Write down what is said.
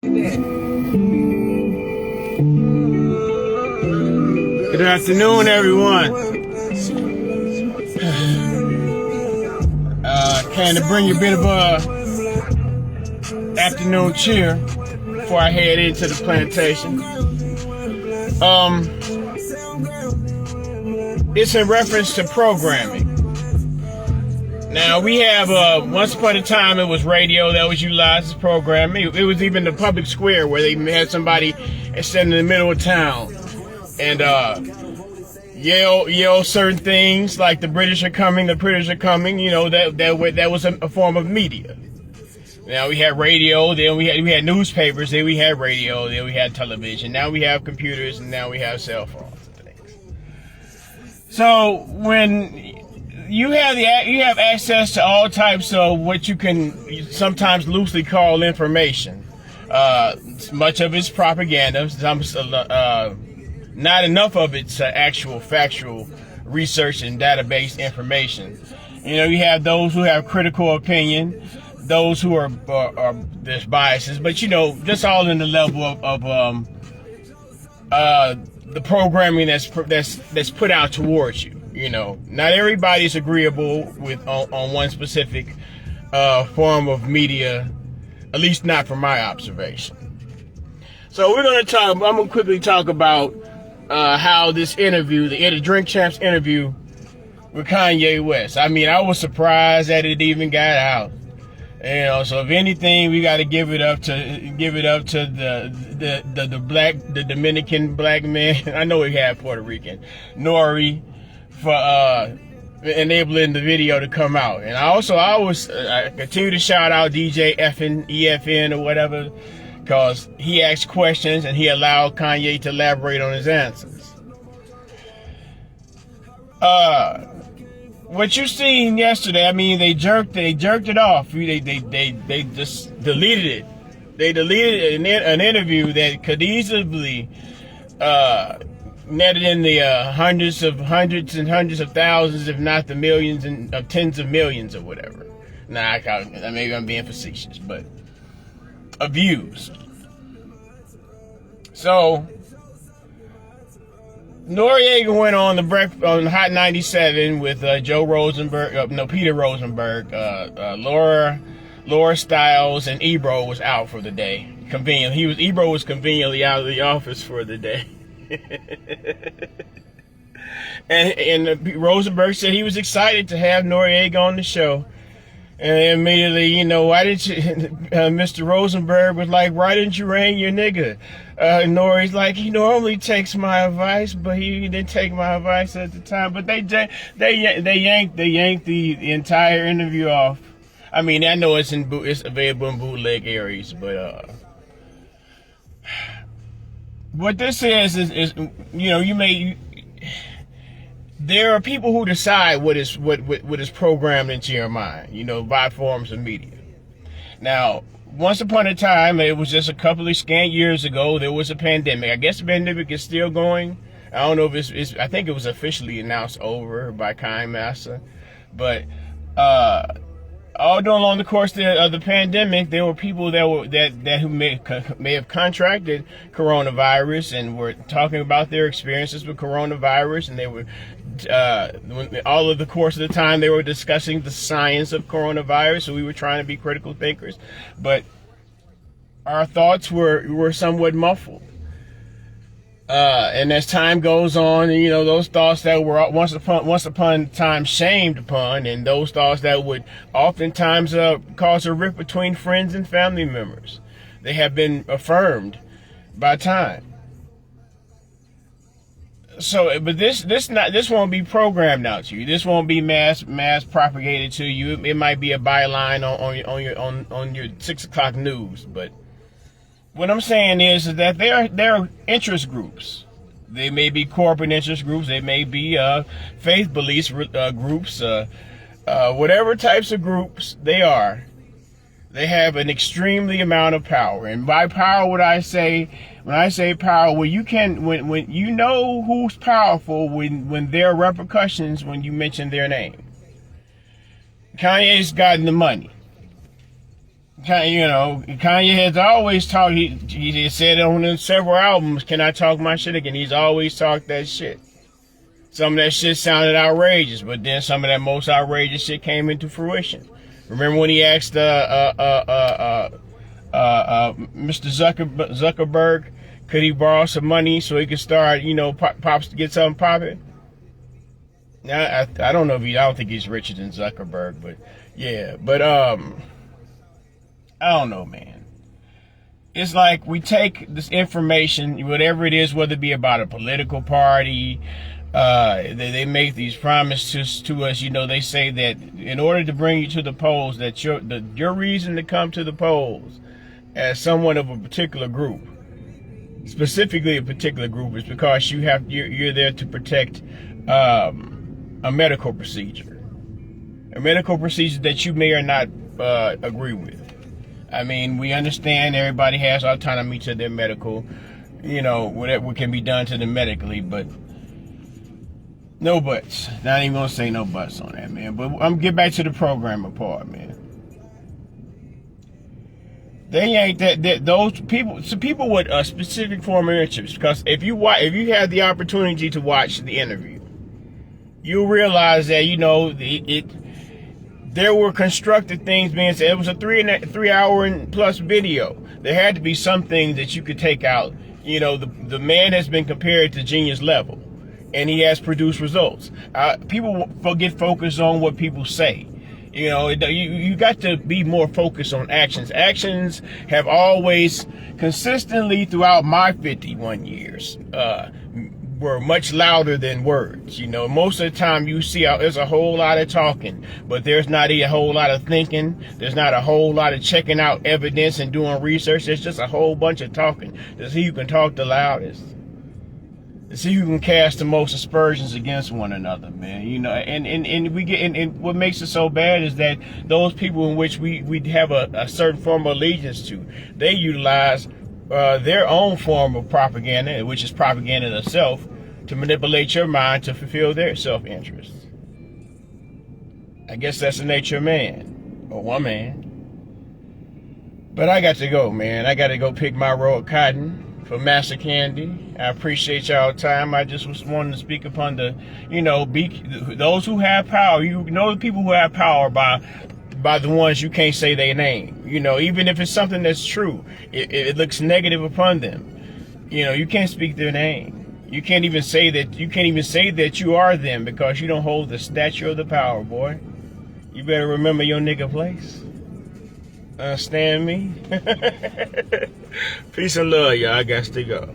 Good afternoon, everyone. Came to bring you a bit of a afternoon cheer before I head into the plantation. It's in reference to programming. Now, we have, once upon a time, it was radio that was utilized as programming. It was even the public square where they had somebody standing in the middle of town and yell certain things like the British are coming, you know, that was a form of media. Now we had radio, then we had newspapers, then we had radio, then we had television, now we have computers, and now we have cell phones and things. So when you have access to all types of what you can sometimes loosely call information. Much of it's propaganda. Not enough of it's actual factual research and database information. You know, you have those who have critical opinion, those who are there's biases, but you know, just all in the level of the programming that's put out towards you. You know, not everybody's agreeable with on one specific form of media, at least not from my observation. So I'm going to quickly talk about how this interview, the Drink Champs interview with Kanye West. I mean, I was surprised that it even got out. You know, so if anything, we got to give it up to the Dominican black man. I know he had Puerto Rican, Nori, for enabling the video to come out. And I continue to shout out DJ EFN or whatever, because he asked questions and he allowed Kanye to elaborate on his answers. What you seen yesterday, I mean, they jerked it off. They just deleted it. They deleted an interview that could easily netted in the hundreds and hundreds of thousands, if not the millions and tens of millions or whatever. Nah, maybe I'm being facetious, but of views. So Noriega went on on Hot 97 with Peter Rosenberg, Laura Stiles, and Ebro was out for the day. Ebro was conveniently out of the office for the day. and Rosenberg said he was excited to have Noriega on the show. And immediately, you know, why didn't you, Mr. Rosenberg was like, why didn't you rein your nigga? Nori's like, he normally takes my advice, but he didn't take my advice at the time. But they yanked the entire interview off. I mean, I know it's available in bootleg areas, but what this is, you know, there are people who decide what is programmed into your mind, you know, by forms of media. Now, once upon a time, it was just a couple of scant years ago, there was a pandemic. I guess the pandemic is still going. I don't know if I think it was officially announced over by Kind Master, but all along the course of the pandemic, there were people who may have contracted coronavirus and were talking about their experiences with coronavirus, and they were all of the course of the time they were discussing the science of coronavirus. So we were trying to be critical thinkers, but our thoughts were somewhat muffled. And as time goes on, you know, those thoughts that were once upon a time shamed upon, and those thoughts that would oftentimes cause a rift between friends and family members, they have been affirmed by time. So, but this won't be programmed out to you. This won't be mass propagated to you. It might be a byline on your 6 o'clock news, but what I'm saying is that there are interest groups. They may be corporate interest groups. They may be faith beliefs groups. Whatever types of groups they are, they have an extremely amount of power. And by power, when I say power, when you know who's powerful when there are repercussions when you mention their name. Kanye's gotten the money. Kanye has always talked. He said on several albums, "Can I talk my shit again?" He's always talked that shit. Some of that shit sounded outrageous, but then some of that most outrageous shit came into fruition. Remember when he asked Mr. Zuckerberg, could he borrow some money so he could start, pops to get something popping? Now I don't know if I don't think he's richer than Zuckerberg, but yeah, but I don't know, man. It's like we take this information, whatever it is, whether it be about a political party, they make these promises to us. They say that in order to bring you to the polls, that your reason to come to the polls as someone of a particular group, specifically a particular group, is because you're there to protect a medical procedure that you may or not agree with. I mean, we understand everybody has autonomy to their medical, whatever can be done to them medically, but no buts. Not even gonna say no buts on that, man. But I'm get back to the programmer part, man. They ain't that those people. So people with a specific form of interest, because if you have the opportunity to watch the interview, you'll realize that there were constructed things being said. It was a 3 hour and plus video. There had to be some things that you could take out. The man has been compared to genius level, and he has produced results. People get focused on what people say. You got to be more focused on actions. Actions have always consistently throughout my 51 years were much louder than words. Most of the time you see there's a whole lot of talking, but there's not a whole lot of thinking. There's not a whole lot of checking out evidence and doing research. There's just a whole bunch of talking to see who can talk the loudest, to see who can cast the most aspersions against one another, man. And we get, and what makes it so bad is that those people in which we have a certain form of allegiance to, they utilize their own form of propaganda, which is propaganda in itself, to manipulate your mind to fulfill their self-interest. I guess that's the nature of man, or woman. But I got to go, man. I got to go pick my roll of cotton for Master Candy. I appreciate y'all time. I just was wanting to speak upon those who have power. The people who have power by the ones you can't say their name. Even if it's something that's true, it looks negative upon them. You can't speak their name. You can't even say that you are them, because you don't hold the stature of the power, boy. You better remember your nigga place. Understand me? Peace and love, y'all. I got to go.